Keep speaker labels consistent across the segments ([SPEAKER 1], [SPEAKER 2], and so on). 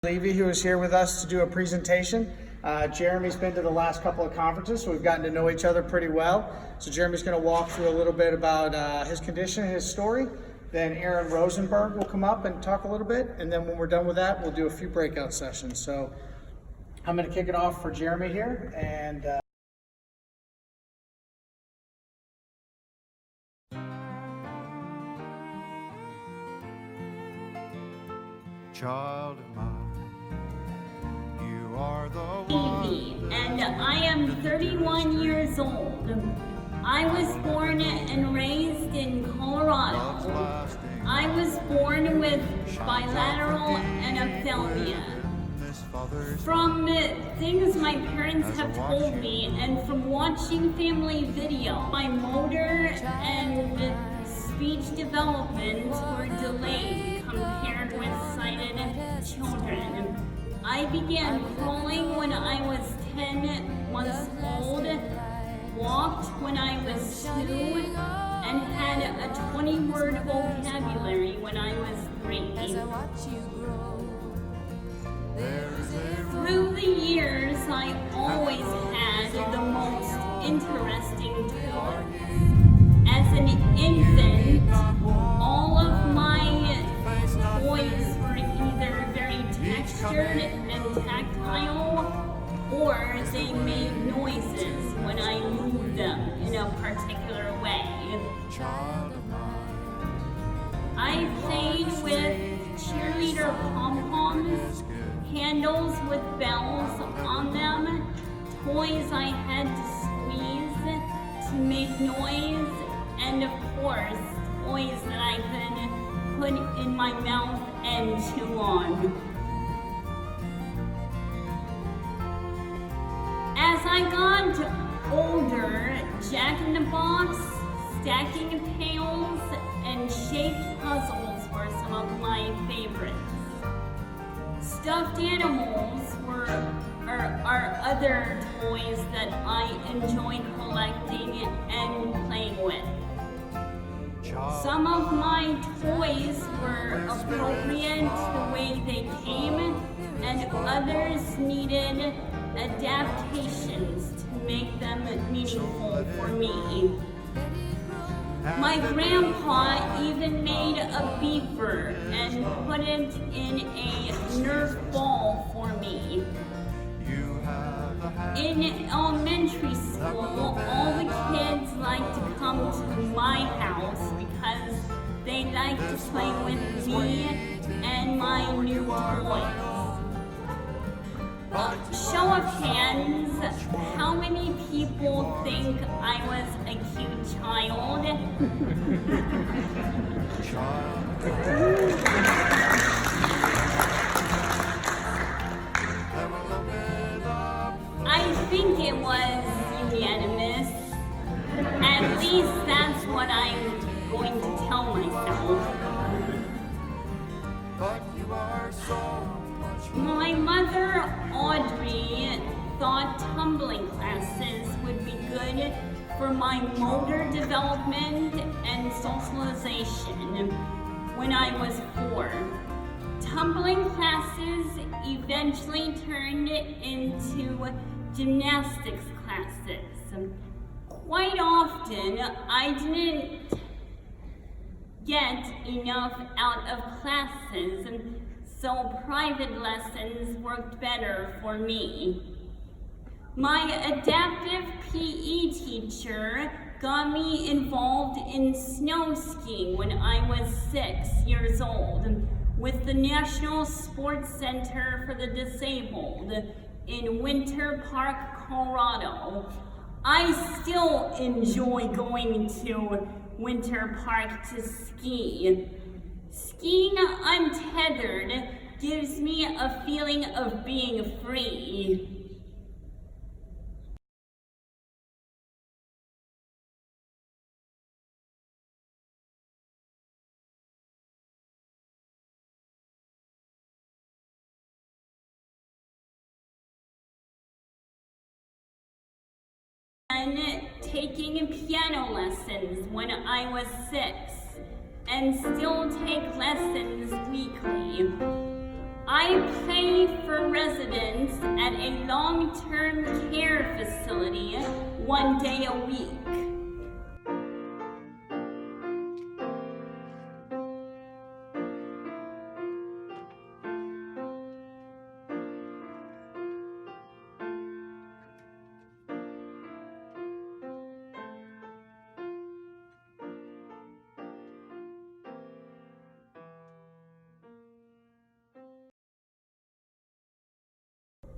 [SPEAKER 1] Levy, who is here with us to do a presentation. Jeremy's been to the last couple of conferences, so we've gotten to know each other pretty well. So Jeremy's going to walk through a little bit about his condition and his story. Then Aaron Rosenberg will come up and talk a little bit, and then when we're done with that, we'll do a few breakout sessions. So I'm going to kick it off for Jeremy here, and
[SPEAKER 2] child of mine, you are the
[SPEAKER 3] one. And I am 31 years old. I was born and raised in Colorado. I was born with bilateral anophthalmia. From things my parents have told me and from watching family video, my motor and speech development were delayed compared with sighted children. I began crawling when I was 10 months old, walked when I was 2, and had a 20-word vocabulary when I was 3. Through the years, I always had the most interesting toys. As an infant, all of my toys were either very textured and tactile, or they made noises when I moved them in a particular way. I played with cheerleader pom-poms, handles with bells on them, toys I had to squeeze to make noise, and of course, toys that I could put in my mouth and chew on. As I got older, Jack-in-the-Box, stacking pails, and shaped puzzles were some of my favorites. Stuffed animals are other toys that I enjoyed collecting and playing with. Some of my toys were appropriate the way they came, and others needed adaptations to make them meaningful for me. My grandpa even made a beaver and put it in a Nerf ball for me. In elementary school, all the kids liked to come to my house because they liked to play with me and my new toys. Show of hands, how many people think I was a cute child? I think it was unanimous. At least that's what I'm going to tell myself. My mother, Audrey, thought tumbling classes would be good for my motor development and socialization when I was 4. Tumbling classes eventually turned into gymnastics classes. Quite often, I didn't get enough out of classes, so private lessons worked better for me. My adaptive PE teacher got me involved in snow skiing when I was 6 years old with the National Sports Center for the Disabled in Winter Park, Colorado. I still enjoy going to Winter Park to ski. Skiing untethered gives me a feeling of being free. And taking piano lessons when I was 6. and still take lessons weekly. I pray for residents at a long-term care facility 1 day a week.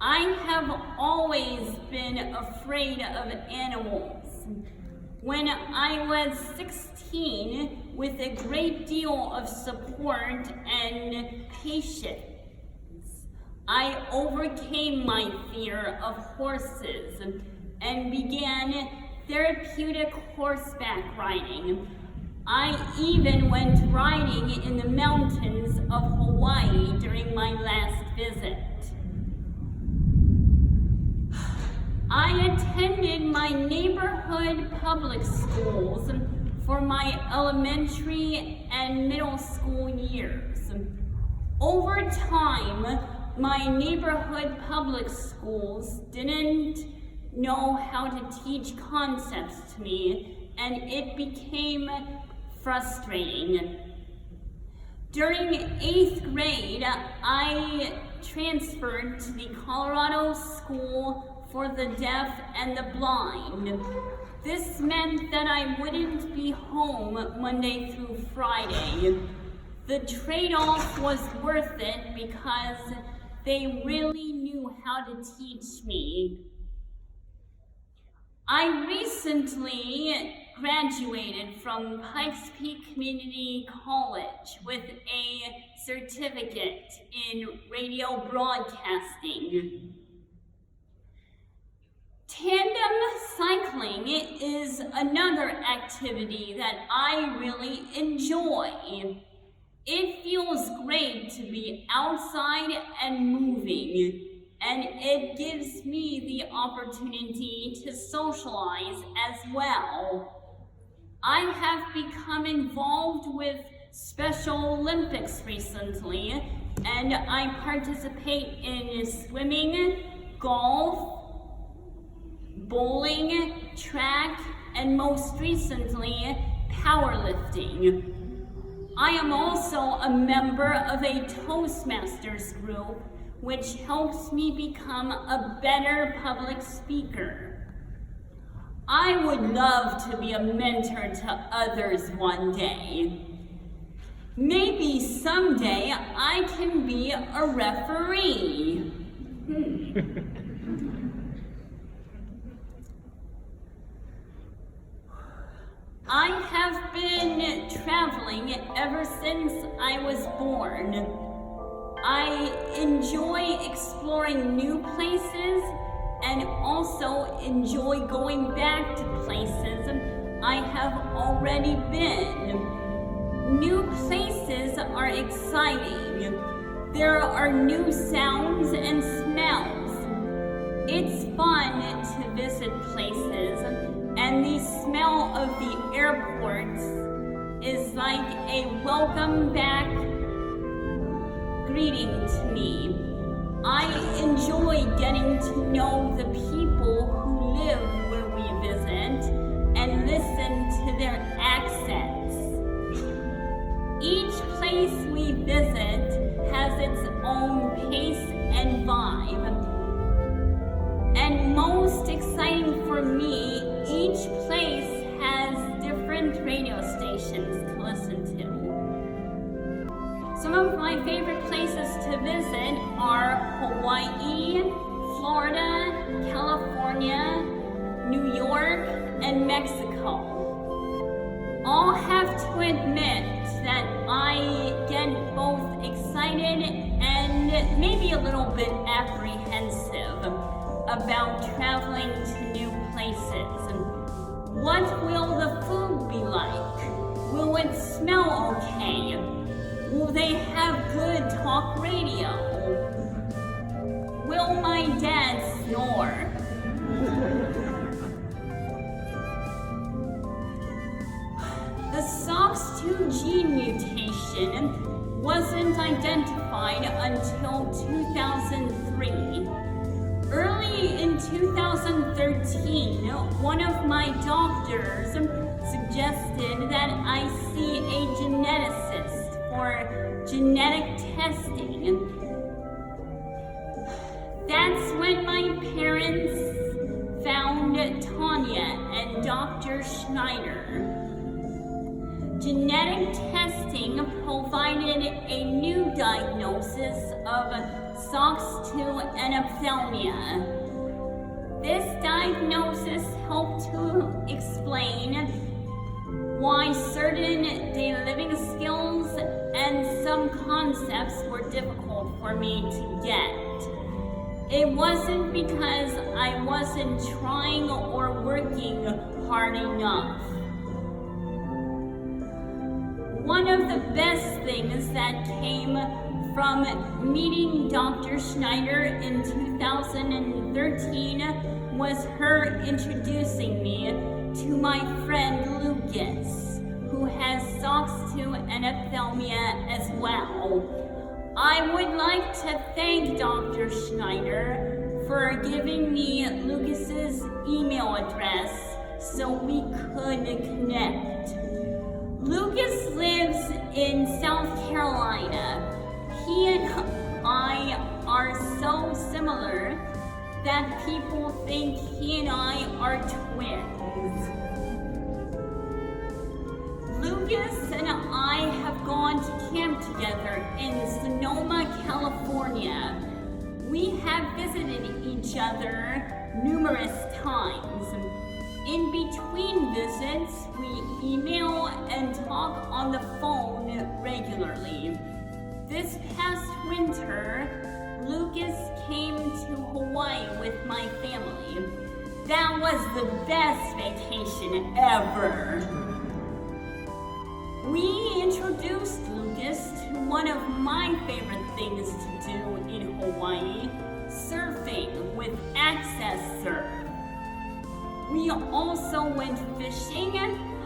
[SPEAKER 3] I have always been afraid of animals. When I was 16, with a great deal of support and patience, I overcame my fear of horses and began therapeutic horseback riding. I even went riding in the mountains of Hawaii during my last visit. I attended my neighborhood public schools for my elementary and middle school years. Over time, my neighborhood public schools didn't know how to teach concepts to me, and it became frustrating. During 8th grade, I transferred to the Colorado School for the Deaf and the Blind. This meant that I wouldn't be home Monday through Friday. The trade-off was worth it because they really knew how to teach me. I recently graduated from Pikes Peak Community College with a certificate in radio broadcasting. Tandem cycling is another activity that I really enjoy. It feels great to be outside and moving, and it gives me the opportunity to socialize as well. I have become involved with Special Olympics recently, and I participate in swimming, golf, bowling, track, and most recently, powerlifting. I am also a member of a Toastmasters group, which helps me become a better public speaker. I would love to be a mentor to others one day. Maybe someday I can be a referee. I have been traveling ever since I was born. I enjoy exploring new places and also enjoy going back to places I have already been. New places are exciting. There are new sounds and smells. It's fun to visit places, and the smell of the airports is like a welcome back greeting to me. I enjoy getting to know the people who live where we visit and listen to their accents. Each place we visit has its own pace and vibe. And most exciting for me, each place has different radio stations to listen to. Some of my favorite places to visit are Hawaii, Florida, California, New York, and Mexico. I'll have to admit that I get both excited and maybe a little bit apprehensive about traveling to new places. What will the food be like? Will it smell okay? Will they have good talk radio? Will my dad snore? The SOX2 gene mutation wasn't identified qualified until 2003. Early in 2013, one of my doctors suggested that I see a geneticist for genetic testing. That's when my parents found Tanya and Dr. Schneider. Genetic testing provided a new diagnosis of SOX2 anophthalmia. This diagnosis helped to explain why certain daily living skills and some concepts were difficult for me to get. It wasn't because I wasn't trying or working hard enough. One of the best things that came from meeting Dr. Schneider in 2013 was her introducing me to my friend Lucas, who has SOX2 anophthalmia as well. I would like to thank Dr. Schneider for giving me Lucas's email address so we could connect. Lucas lives in South Carolina. He and I are so similar that people think he and I are twins. Lucas and I have gone to camp together in Sonoma, California. We have visited each other numerous times. In between visits, we email and talk on the phone regularly. This past winter, Lucas came to Hawaii with my family. That was the best vacation ever. We introduced Lucas to one of my favorite things to do in Hawaii, surfing with Access Surf. We also went fishing,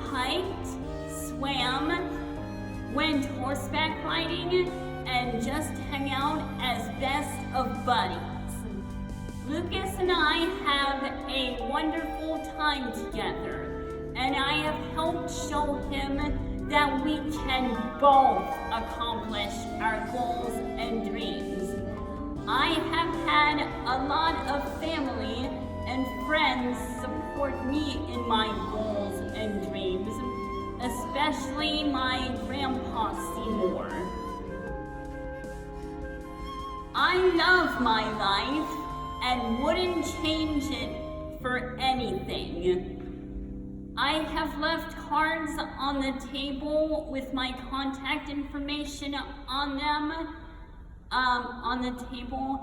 [SPEAKER 3] hiked, swam, went horseback riding, and just hung out as best of buddies. Lucas and I have a wonderful time together, and I have helped show him that we can both accomplish our goals and dreams. I have had a lot of family and friends support me in my goals and dreams, especially my grandpa Seymour. I love my life and wouldn't change it for anything. I have left cards on the table with my contact information on them, on the table.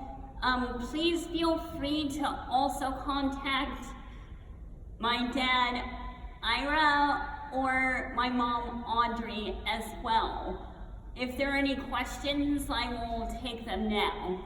[SPEAKER 3] Please feel free to also contact my dad, Ira, or my mom, Audrey, as well. If there are any questions, I will take them now.